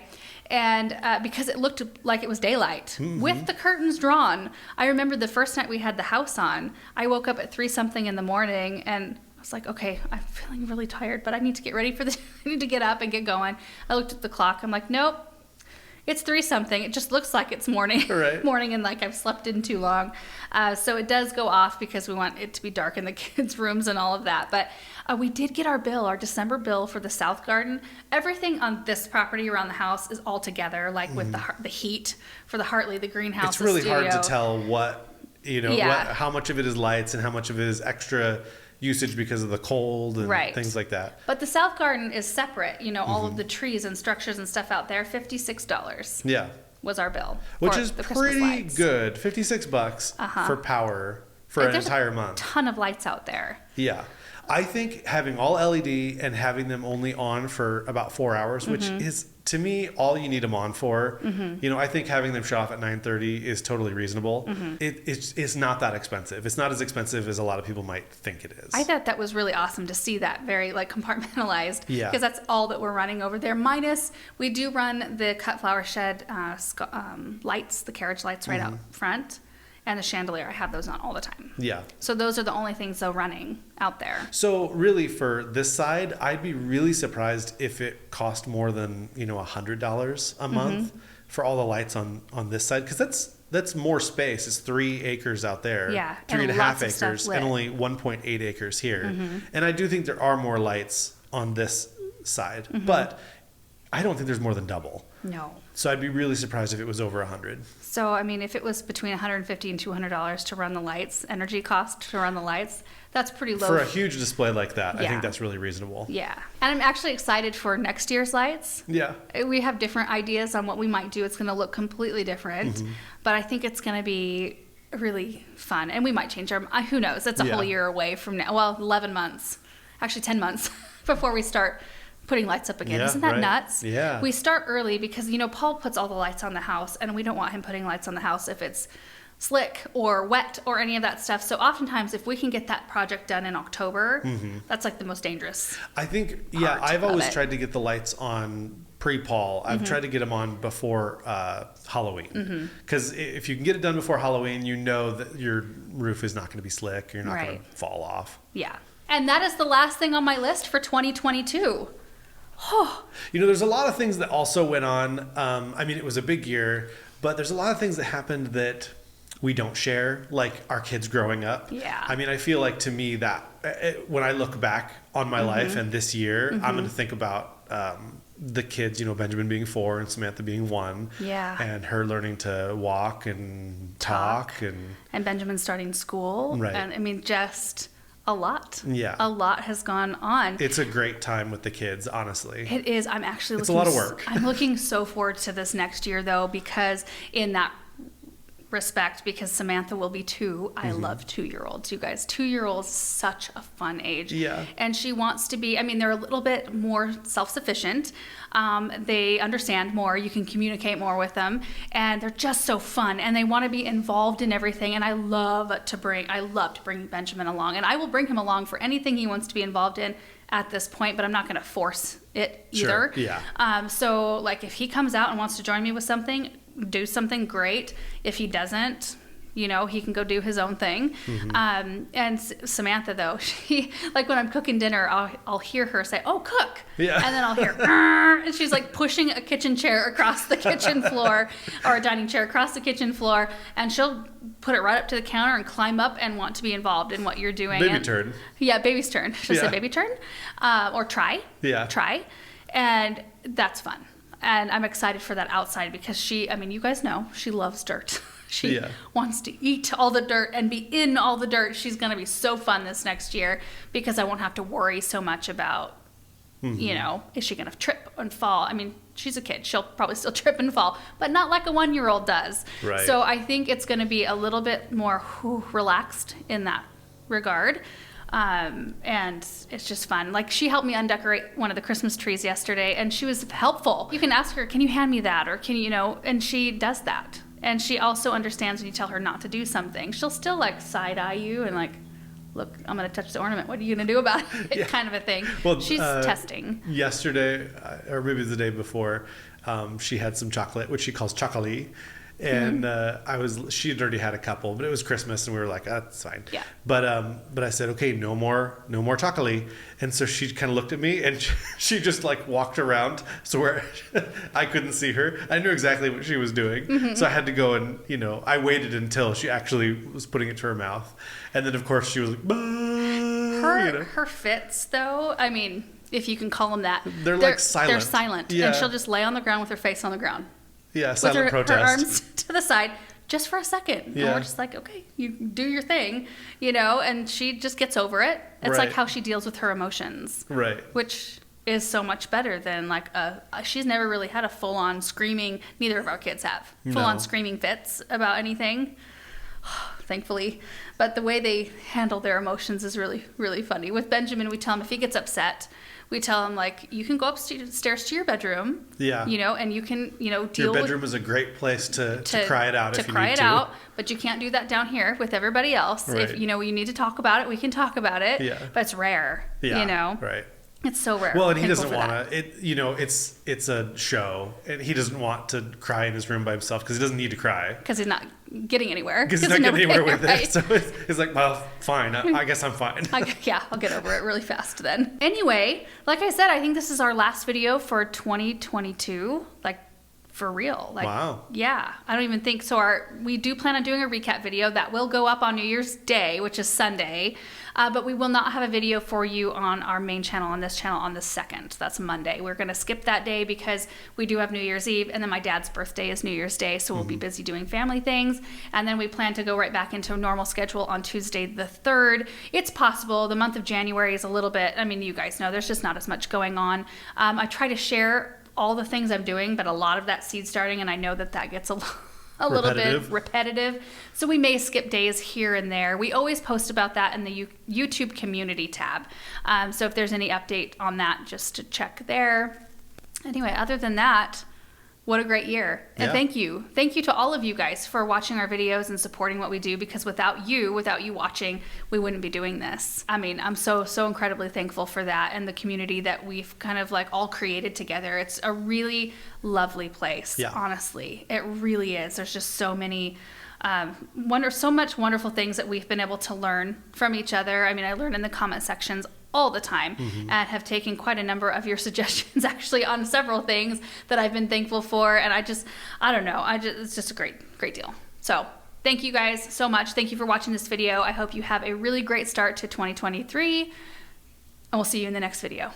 And because it looked like it was daylight with the curtains drawn. I remember the first night we had the house on, I woke up at 3-something in the morning and I was like, okay, I'm feeling really tired, but I need to get ready for this. I need to get up and get going. I looked at the clock. I'm like, nope, It's 3-something. It just looks like it's morning. Right. Morning and like I've slept in too long. So it does go off because we want it to be dark in the kids' rooms and all of that. But we did get our December bill for the south garden. Everything on this property around the house is all together, like with the heat for the Hartley, the greenhouse, It's really the hard studio. to tell what, how much of it is lights and how much of it is extra usage because of the cold and Right. things like that. But the south garden is separate. All of the trees and structures and stuff out there, $56 Yeah. was our bill. Which for is the Christmas pretty lights. good. $56 for power for an There's entire a month. ton of lights out there. Yeah. I think having all LED and having them only on for about 4 hours, which is, to me, all you need them on for. I think having them shut off at 9:30 is totally reasonable. It's not that expensive. It's not as expensive as a lot of people might think it is. I thought that was really awesome to see that very compartmentalized. Yeah. Because that's all that we're running over there. Minus, we do run the cut flower shed lights, the carriage lights right out front, and the chandelier. I have those on all the time. Yeah. So those are the only things though running out there. So really for this side, I'd be really surprised if it cost more than, $100 a month for all the lights on this side. Because that's more space. It's 3 acres out there. Yeah, 3.5 and lots of acres stuff lit. and only 1.8 acres here. And I do think there are more lights on this side, but I don't think there's more than double. No. So I'd be really surprised if it was over 100. So, I mean, if it was between $150 and $200 to run the lights, energy cost to run the lights, that's pretty low. For a huge display like that, I Yeah. think that's really reasonable. Yeah. And I'm actually excited for next year's lights. Yeah. We have different ideas on what we might do. It's going to look completely different, but I think it's going to be really fun. And we might change our, who knows? It's a Yeah. whole year away from now. Well, 11 months, actually 10 months before we start putting lights up again. Yeah, Isn't that right. nuts? Yeah. We start early because, Paul puts all the lights on the house, and we don't want him putting lights on the house if it's slick or wet or any of that stuff. So oftentimes, if we can get that project done in October, that's like the most dangerous. I think, part I've of always it. tried to get the lights on pre-Paul. I've tried to get them on before Halloween. Because if you can get it done before Halloween, you know that your roof is not going to be slick. You're not going Right. to fall off. Yeah. And that is the last thing on my list for 2022. There's a lot of things that also went on. It was a big year, but there's a lot of things that happened that we don't share, like our kids growing up. Yeah. I feel like to me that when I look back on my life and this year, I'm going to think about the kids, Benjamin being 4 and Samantha being 1. Yeah. And her learning to walk and talk And Benjamin starting school. Right. And just a lot. Yeah. A lot has gone on. it's a great time with the kids, honestly. It is. I'm actually It's a looking lot of work. I'm looking so forward to this next year though, because in that respect, because Samantha will be 2. I love 2-year-olds, you guys. 2-year-olds, such a fun age. Yeah. And she wants to be, they're a little bit more self-sufficient. They understand more. You can communicate more with them. And they're just so fun. And they want to be involved in everything. And I love to bring Benjamin along. And I will bring him along for anything he wants to be involved in at this point, but I'm not going to force it either. Sure, yeah. So like if he comes out and wants to join me with something, do something, great. If he doesn't, he can go do his own thing. And Samantha though, she, like when I'm cooking dinner, I'll hear her say, "Oh, cook." Yeah. And then I'll hear, "Arr," and she's like pushing a kitchen chair across the kitchen floor or a dining chair across the kitchen floor. And she'll put it right up to the counter and climb up and want to be involved in what you're doing. Baby turn. Yeah, baby's turn. She'll say Yeah. baby turn, or try. Yeah. Try. And that's fun. And I'm excited for that outside because she, you guys know, she loves dirt. She Yeah. wants to eat all the dirt and be in all the dirt. She's going to be so fun this next year because I won't have to worry so much about, is she going to trip and fall? She's a kid. She'll probably still trip and fall, but not like a 1-year-old does. Right. So I think it's going to be a little bit more relaxed in that regard. And it's just fun. Like she helped me undecorate one of the Christmas trees yesterday and she was helpful. You can ask her, "Can you hand me that?" Or can you, and she does that. And she also understands when you tell her not to do something. She'll still like side eye you and like, "Look, I'm going to touch the ornament. What are you going to do about it?" Yeah. Kind of a thing. Well, she's testing. Yesterday, or maybe it was the day before, she had some chocolate, which she calls chocolate. And she had already had a couple, but it was Christmas, and we were like, oh, that's fine. Yeah. But I said, okay, no more chocolate. And so she kind of looked at me, and she just like walked around, so where I couldn't see her. I knew exactly what she was doing, so I had to go and I waited until she actually was putting it to her mouth, and then of course she was like, bah, her fits though. I mean, if you can call them that, they're like silent. They're silent, Yeah. and she'll just lay on the ground with her face on the ground. Yeah, silent with protest. her arms to the side just for a second. Yeah. And we're just like, okay, you do your thing, and she just gets over it. It's like Right. how she deals with her emotions. Right. Which is so much better than like she's never really had a full-on screaming, neither of our kids have, full-on No. screaming fits about anything. Thankfully. But the way they handle their emotions is really, really funny. With Benjamin, we tell him if he gets upset, we tell him, like, you can go upstairs to your bedroom. Yeah. And you can, deal Your with... bedroom is a great place to cry it out if you need to. To cry it out, but you can't do that down here with everybody else. Right. If, you need to talk about it, we can talk about it. Yeah. But it's rare, Yeah, right. It's so rare. Well, and he Thankful doesn't for want that. to. It's a show, and he doesn't want to cry in his room by himself because he doesn't need to cry. Because he's not getting anywhere. Because he's not getting anywhere with right? it. So he's like, well, fine. I guess I'm fine. I'll get over it really fast then. Anyway, like I said, I think this is our last video for 2022. Like, for real. Like, wow. Yeah. I don't even think so. We do plan on doing a recap video that will go up on New Year's Day, which is Sunday. But we will not have a video for you on our main channel, on this channel, on the 2nd. That's Monday. We're going to skip that day because we do have New Year's Eve, and then my dad's birthday is New Year's Day, so we'll be busy doing family things. And then we plan to go right back into a normal schedule on Tuesday the 3rd. It's possible. The month of January is a little bit, you guys know, there's just not as much going on. I try to share all the things I'm doing, but a lot of that seed starting, and I know that gets a little bit repetitive. So we may skip days here and there. We always post about that in the YouTube community tab. So if there's any update on that, just to check there. Anyway, other than that, what a great year. And thank you. Thank you to all of you guys for watching our videos and supporting what we do, because without you watching, we wouldn't be doing this. I'm so incredibly thankful for that, and the community that we've kind of like all created together. It's a really lovely place, honestly. It really is. There's just so many so much wonderful things that we've been able to learn from each other. I learn in the comment sections all the time, and have taken quite a number of your suggestions actually on several things that I've been thankful for. And I don't know, it's just a great deal. So thank you guys so much. Thank you for watching this video. I hope you have a really great start to 2023, and we'll see you in the next video.